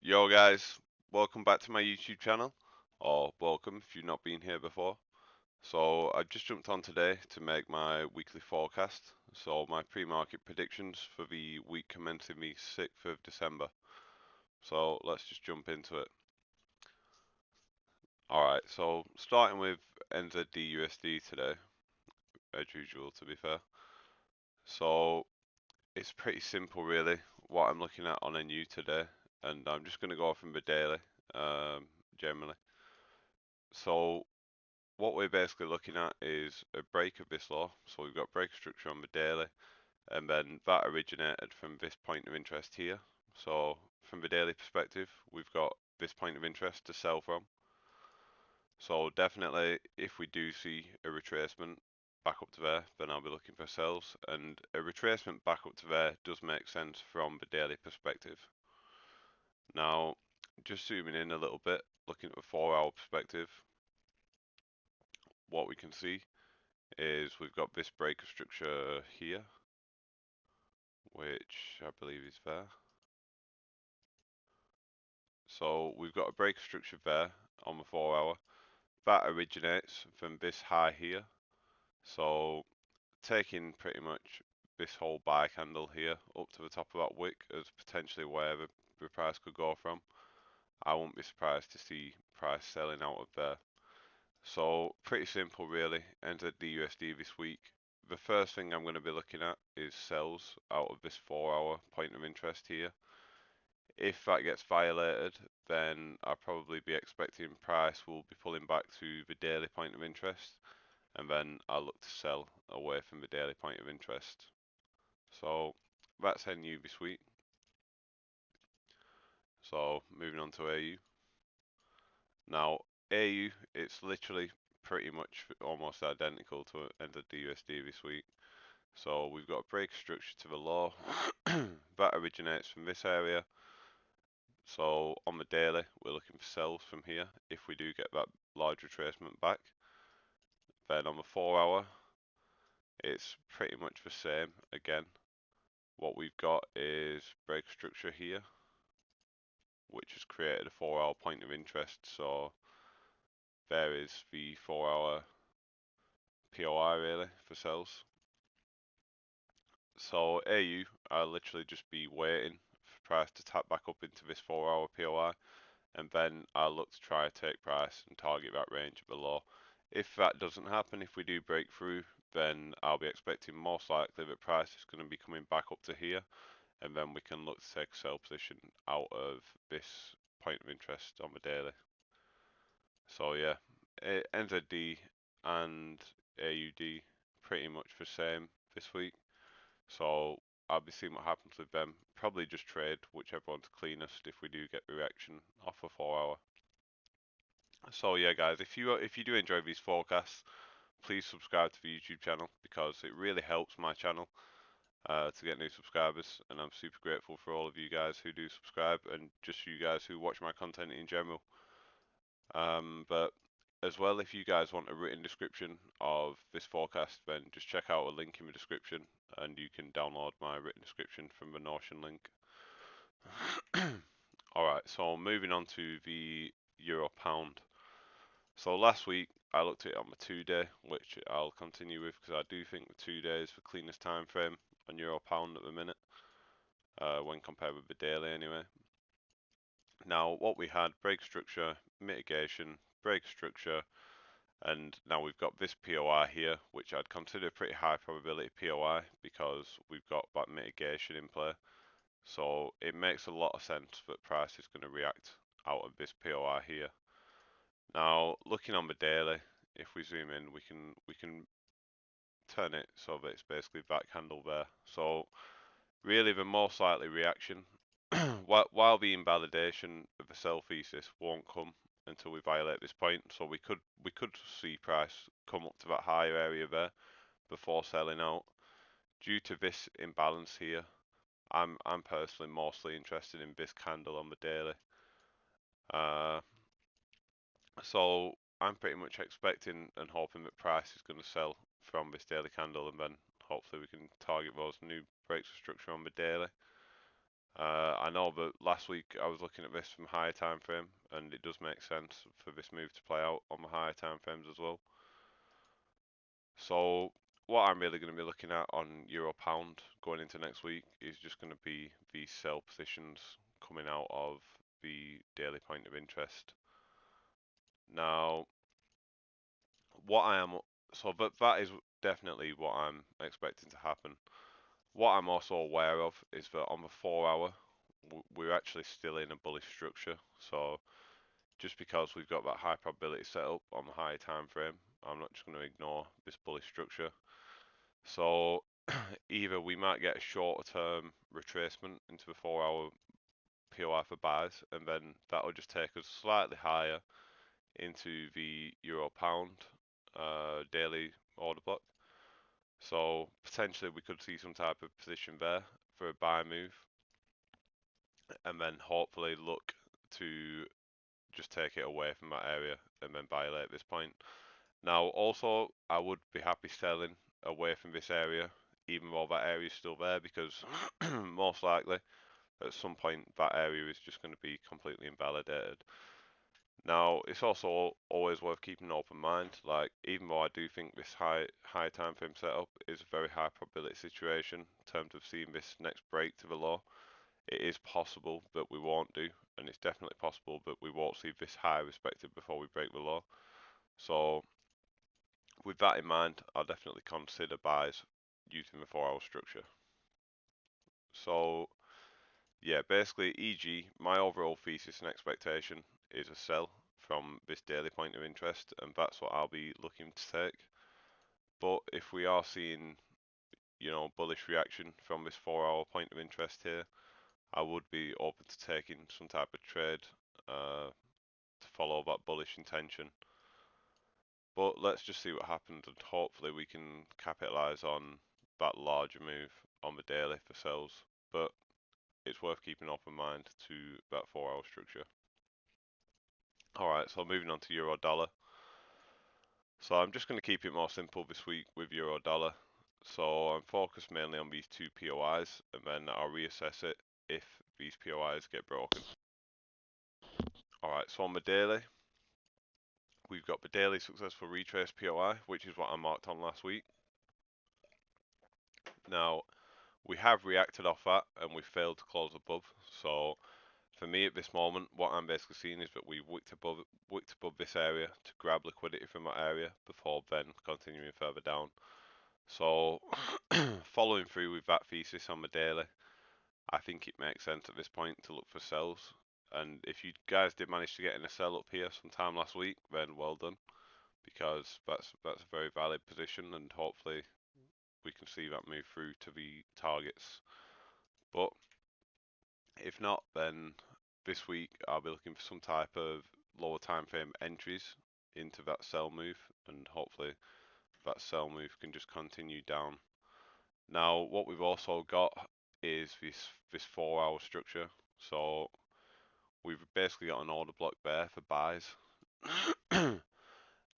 Yo guys, welcome back to my YouTube channel, or welcome if you've not been here before. So I've just jumped on today to make my weekly forecast, so my pre-market predictions for the week commencing the 6th of December. So let's just jump into it. Alright, so starting with Nzd Usd today, as usual to be fair. So it's pretty simple really, what I'm looking at on NU today, and I'm just going to go from the daily, generally. So what we're basically looking at is a break of this law. So we've got break structure on the daily, and then that originated from this point of interest here. So from the daily perspective, we've got this point of interest to sell from. So definitely, if we do see a retracement back up to there, then I'll be looking for sells. And a retracement back up to there does make sense from the daily perspective. Now, just zooming in a little bit, looking at the 4-hour perspective, what we can see is we've got this breaker structure here, which I believe is there. So we've got a breaker structure there on the 4-hour. That originates from this high here. So taking pretty much this whole buy candle here up to the top of that wick as potentially where the price could go from. I won't be surprised to see price selling out of there. So pretty simple really, entered the USD this week. The first thing I'm going to be looking at is sells out of this 4-hour point of interest here. If that gets violated, then I'll probably be expecting price will be pulling back to the daily point of interest, and then I'll look to sell away from the daily point of interest. So that's NU this week. So moving on to AU. Now AU, it's literally pretty much almost identical to Nzd Usd this week. So we've got a break structure to the low that originates from this area. So on the daily, we're looking for sells from here if we do get that large retracement back. Then on the 4-hour, it's pretty much the same again. What we've got is break structure here, which has created a 4-hour point of interest. So there is the 4-hour POI really for sells. So AU, I'll literally just be waiting for price to tap back up into this 4-hour POI, and then I'll look to try to take price and target that range below. If that doesn't happen, if we do break through, then I'll be expecting most likely that price is going to be coming back up to here, and then we can look to take a sell position out of this point of interest on the daily. So yeah, NZD and AUD pretty much the same this week. So I'll be seeing what happens with them. Probably just trade whichever one's cleanest if we do get the reaction off a 4-hour. So yeah, guys, if you do enjoy these forecasts, please subscribe to the YouTube channel because it really helps my channel to get new subscribers, and I'm super grateful for all of you guys who do subscribe and just you guys who watch my content in general. But as well, if you guys want a written description of this forecast, then just check out a link in the description and you can download my written description from the Notion link. Alright, so moving on to the Euro Pound. So last week I looked at it on the 2-day, which I'll continue with because I do think the 2-day is the cleanest time frame on Euro Pound at the minute, when compared with the daily anyway. Now what we had, break structure, mitigation, break structure, and now we've got this POI here, which I'd consider pretty high probability POI because we've got that mitigation in play. So it makes a lot of sense that price is going to react out of this POI here. Now looking on the daily, if we zoom in, we can turn it so that it's basically that candle there. So really the most likely reaction, while the invalidation of the sell thesis won't come until we violate this point, so we could see price come up to that higher area there before selling out. Due to this imbalance here, I'm personally mostly interested in this candle on the daily. So I'm pretty much expecting and hoping that price is going to sell from this daily candle, and then hopefully we can target those new breaks of structure on the daily. I know, but last week I was looking at this from higher time frame, and it does make sense for this move to play out on the higher time frames as well. So what I'm really going to be looking at on Euro Pound going into next week is just going to be the sell positions coming out of the daily point of interest. Now, what I am but that is definitely what I'm expecting to happen. What I'm also aware of is that on the 4 hour, we're actually still in a bullish structure. So just because we've got that high probability set up on the high time frame, I'm not just going to ignore this bullish structure. So either we might get a shorter term retracement into the 4 hour POI for buys, and then that'll just take us slightly higher into the Euro Pound daily order block. So potentially we could see some type of position there for a buy move, and then hopefully look to just take it away from that area and then buy late at this point. Now also I would be happy selling away from this area even though that area is still there, because most likely at some point that area is just going to be completely invalidated. Now it's also always worth keeping an open mind. Like, even though I do think this high time frame setup is a very high probability situation in terms of seeing this next break to the low, it is possible that we won't do, and it's definitely possible that we won't see this high respected before we break the low. So with that in mind, I'll definitely consider buys using the 4 hour structure. So yeah, basically, e.g., my overall thesis and expectation is a sell from this daily point of interest, and that's what I'll be looking to take. But if we are seeing, bullish reaction from this 4 hour point of interest here, I would be open to taking some type of trade to follow that bullish intention. But let's just see what happens, and hopefully we can capitalize on that larger move on the daily for sells. But it's worth keeping an open mind to that 4 hour structure. Alright, so moving on to euro dollar. So I'm just going to keep it more simple this week with euro dollar. So I'm focused mainly on these two POIs, and then I'll reassess it if these POIs get broken. Alright, so on the daily, we've got the daily successful retrace POI, which is what I marked on last week. Now, we have reacted off that and we failed to close above. So for me at this moment, what I'm basically seeing is that we wicked above this area to grab liquidity from that area before then continuing further down. So following through with that thesis on the daily, I think it makes sense at this point to look for sells. And if you guys did manage to get in a sell up here sometime last week, then well done, because that's a very valid position, and hopefully we can see that move through to the targets. But if not, then this week I'll be looking for some type of lower time frame entries into that sell move, and hopefully that sell move can just continue down. Now what we've also got is this 4 hour structure. So we've basically got an order block there for buys.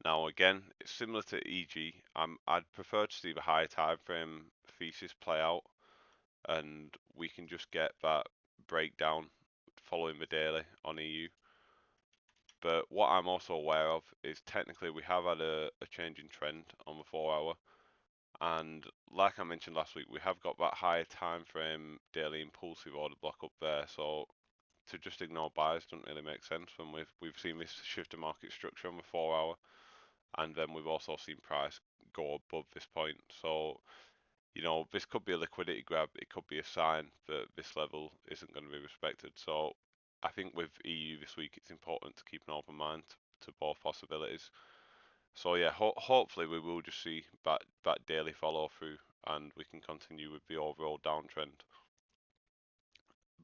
Now again, it's similar to EG. I'd prefer to see the high time frame thesis play out, and we can just get that breakdown following the daily on EU. But what I'm also aware of is technically we have had a change in trend on the 4 hour, and like I mentioned last week, we have got that higher time frame daily impulsive order block up there. So to just ignore buys doesn't really make sense when we've seen this shift to market structure on the 4 hour, and then we've also seen price go above this point. So this could be a liquidity grab. It could be a sign that this level isn't going to be respected. So I think with EU this week, it's important to keep an open mind to both possibilities. So yeah, hopefully we will just see that daily follow through, and we can continue with the overall downtrend.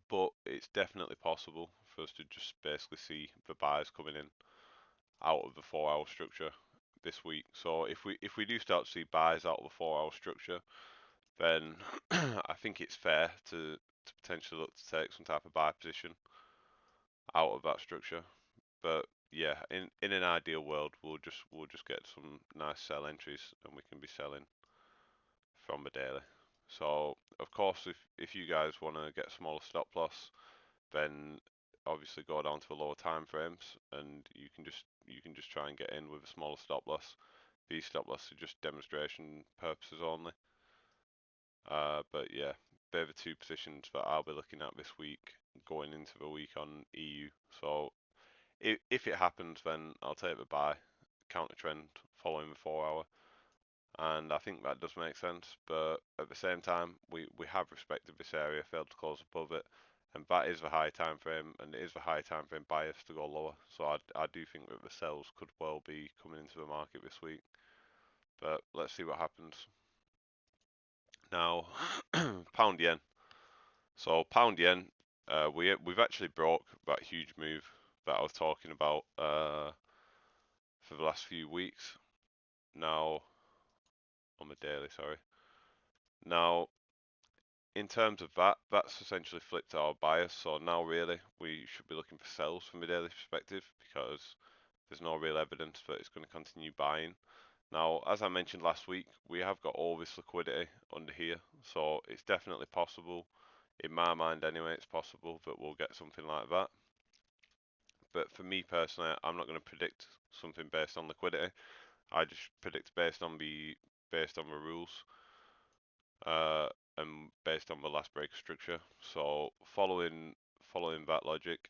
But it's definitely possible for us to just basically see the buys coming in out of the 4 hour structure this week. So if we do start to see buys out of the 4 hour structure, then I think it's fair to potentially look to take some type of buy position out of that structure. But yeah, in an ideal world, we'll just get some nice sell entries, and we can be selling from the daily. So of course, if you guys want to get smaller stop loss, then obviously go down to lower time frames, and you can just try and get in with a smaller stop loss. These stop loss are just demonstration purposes only. But yeah, they're the two positions that I'll be looking at this week, going into the week on EU. So if it happens, then I'll take the buy, counter trend following the 4 hour, and I think that does make sense. But at the same time, we have respected this area, failed to close above it, and that is the high time frame, and it is the high time frame bias to go lower. So I do think that the sells could well be coming into the market this week. But let's see what happens. Now, pound yen. So pound yen, we've actually broke that huge move that I was talking about for the last few weeks. Now, on the daily, sorry. Now, in terms of that, that's essentially flipped our bias. So now really we should be looking for sells from a daily perspective because there's no real evidence that it's going to continue buying. Now, as I mentioned last week, we have got all this liquidity under here, so it's definitely possible. In my mind anyway, it's possible that we'll get something like that. But for me personally, I'm not going to predict something based on liquidity. I just predict based on the rules uh, and based on the last break structure. So following that logic,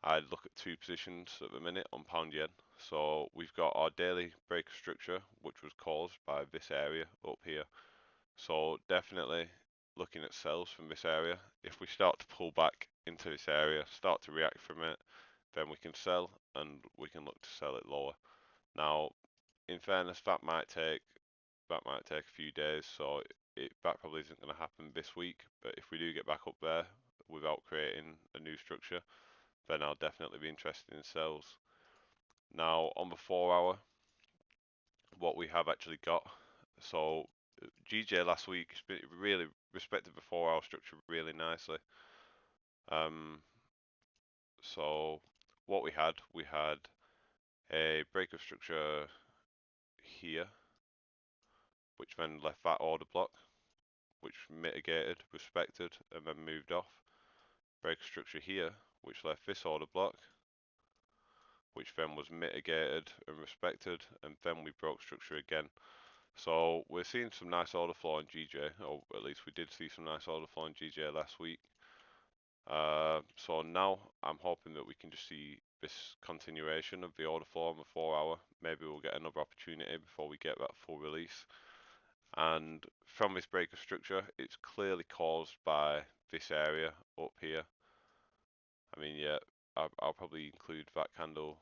I'd look at two positions at the minute on pound yen. So we've got our daily break structure, which was caused by this area up here. So definitely looking at sells from this area. If we start to pull back into this area, start to react from it, then we can sell and we can look to sell it lower. Now, in fairness, that might take a few days, so that probably isn't going to happen this week. But if we do get back up there without creating a new structure, then I'll definitely be interested in sells. Now, on the 4 hour, what we have actually got, so GJ last week really respected the 4 hour structure really nicely. So what we had a break of structure here, which then left that order block, which mitigated, respected, and then moved off. Break structure here, which left this order block, which then was mitigated and respected, and then we broke structure again. So we're seeing some nice order flow on GJ, or at least we did see some nice order flow on GJ last week. So now I'm hoping that we can just see this continuation of the order flow on the 4 hour. Maybe we'll get another opportunity before we get that full release. And from this break of structure, it's clearly caused by this area up here. I mean, yeah, I'll probably include that candle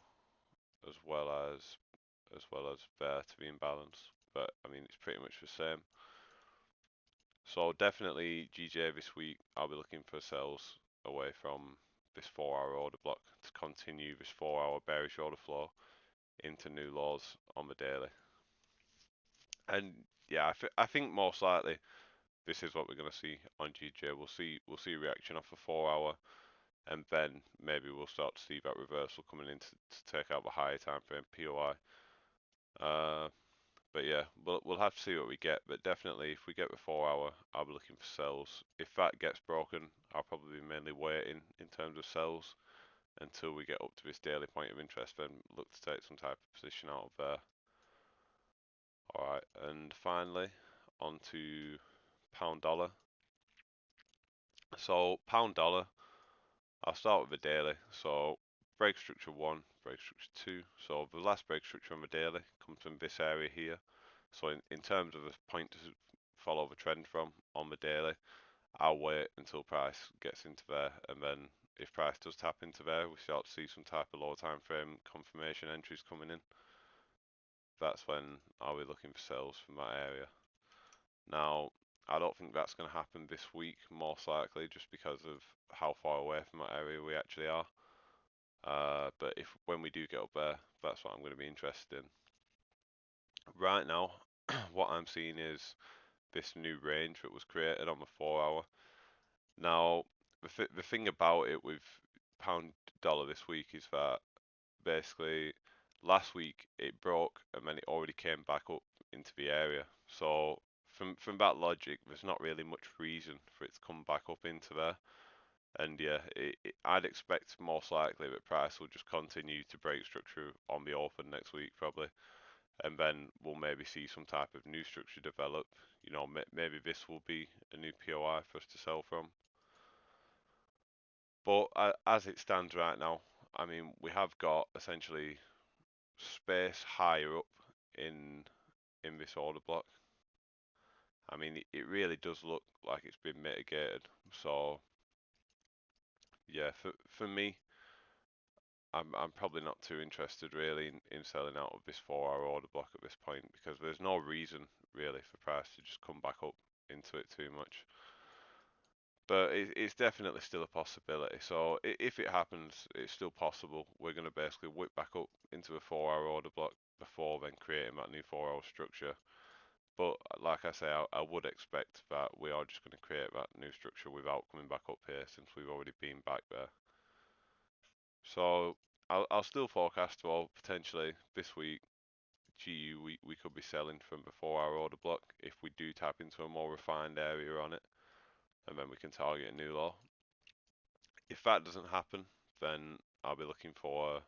as well as there to be in balance. But I mean, it's pretty much the same. So definitely GJ this week, I'll be looking for sells away from this 4 hour order block to continue this 4 hour bearish order flow into new lows on the daily. And yeah, I think most likely this is what we're going to see on GJ. We'll see reaction off a 4 hour, and then maybe we'll start to see that reversal coming in to take out the higher time frame POI. But yeah, we'll have to see what we get. But definitely, if we get the 4 hour, I'll be looking for sells. If that gets broken, I'll probably be mainly waiting in terms of sells until we get up to this daily point of interest. Then look to take some type of position out of there. All right, and finally, on to pound dollar. So pound dollar, I'll start with the daily. So break structure 1, break structure 2. So the last break structure on the daily comes from this area here. So in terms of a point to follow the trend from on the daily, I'll wait until price gets into there, and then if price does tap into there, we start to see some type of lower time frame confirmation entries coming in. That's when I'll be looking for sells from that area. Now, I don't think that's going to happen this week, most likely, just because of how far away from that area we actually are. But if when we do get up there, that's what I'm going to be interested in. Right now, what I'm seeing is this new range that was created on the 4 hour. Now, the thing about it with pound dollar this week is that basically last week it broke and then it already came back up into the area. So from that logic, there's not really much reason for it to come back up into there. And yeah, I'd expect most likely that price will just continue to break structure on the open next week probably, and then we'll maybe see some type of new structure develop. You know, maybe this will be a new POI for us to sell from. But as it stands right now, I mean, we have got essentially space higher up in this order block. I mean, it really does look like it's been mitigated. So yeah, for me, I'm probably not too interested really in selling out of this 4-hour order block at this point, because there's no reason really for price to just come back up into it too much. But it's definitely still a possibility. So if it happens, it's still possible. We're going to basically whip back up into a 4-hour order block before then creating that new 4-hour structure. But like I say, I would expect that we are just going to create that new structure without coming back up here, since we've already been back there. So I'll still forecast, well, potentially this week, GU, we could be selling from the 4-hour order block if we do tap into a more refined area on it, and then we can target a new low. If that doesn't happen, then I'll be looking for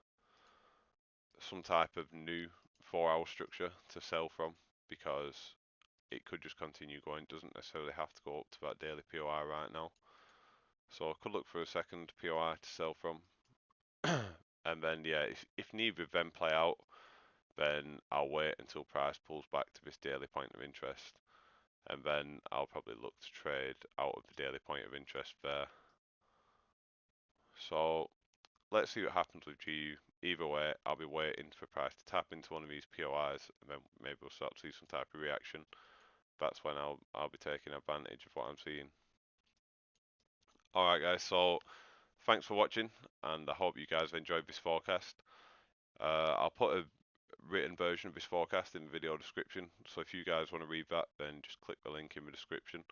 some type of new 4-hour structure to sell from, because it could just continue going. It doesn't necessarily have to go up to that daily POI right now. So I could look for a second POI to sell from. And then yeah, if neither of them play out, then I'll wait until price pulls back to this daily point of interest, and then I'll probably look to trade out of the daily point of interest there. So let's see what happens with GU. Either way, I'll be waiting for price to tap into one of these POIs, and then maybe we'll start to see some type of reaction. That's when I'll be taking advantage of what I'm seeing. Alright guys, so thanks for watching, and I hope you guys enjoyed this forecast. I'll put a written version of this forecast in the video description, so if you guys want to read that, then just click the link in the description.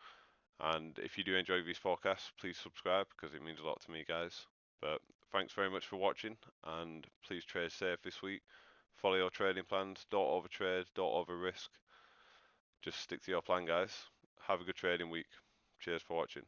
And if you do enjoy these forecasts, please subscribe, because it means a lot to me, guys. But thanks very much for watching, and please trade safe this week. Follow your trading plans, don't overtrade, don't over risk. Just stick to your plan, guys. Have a good trading week. Cheers for watching.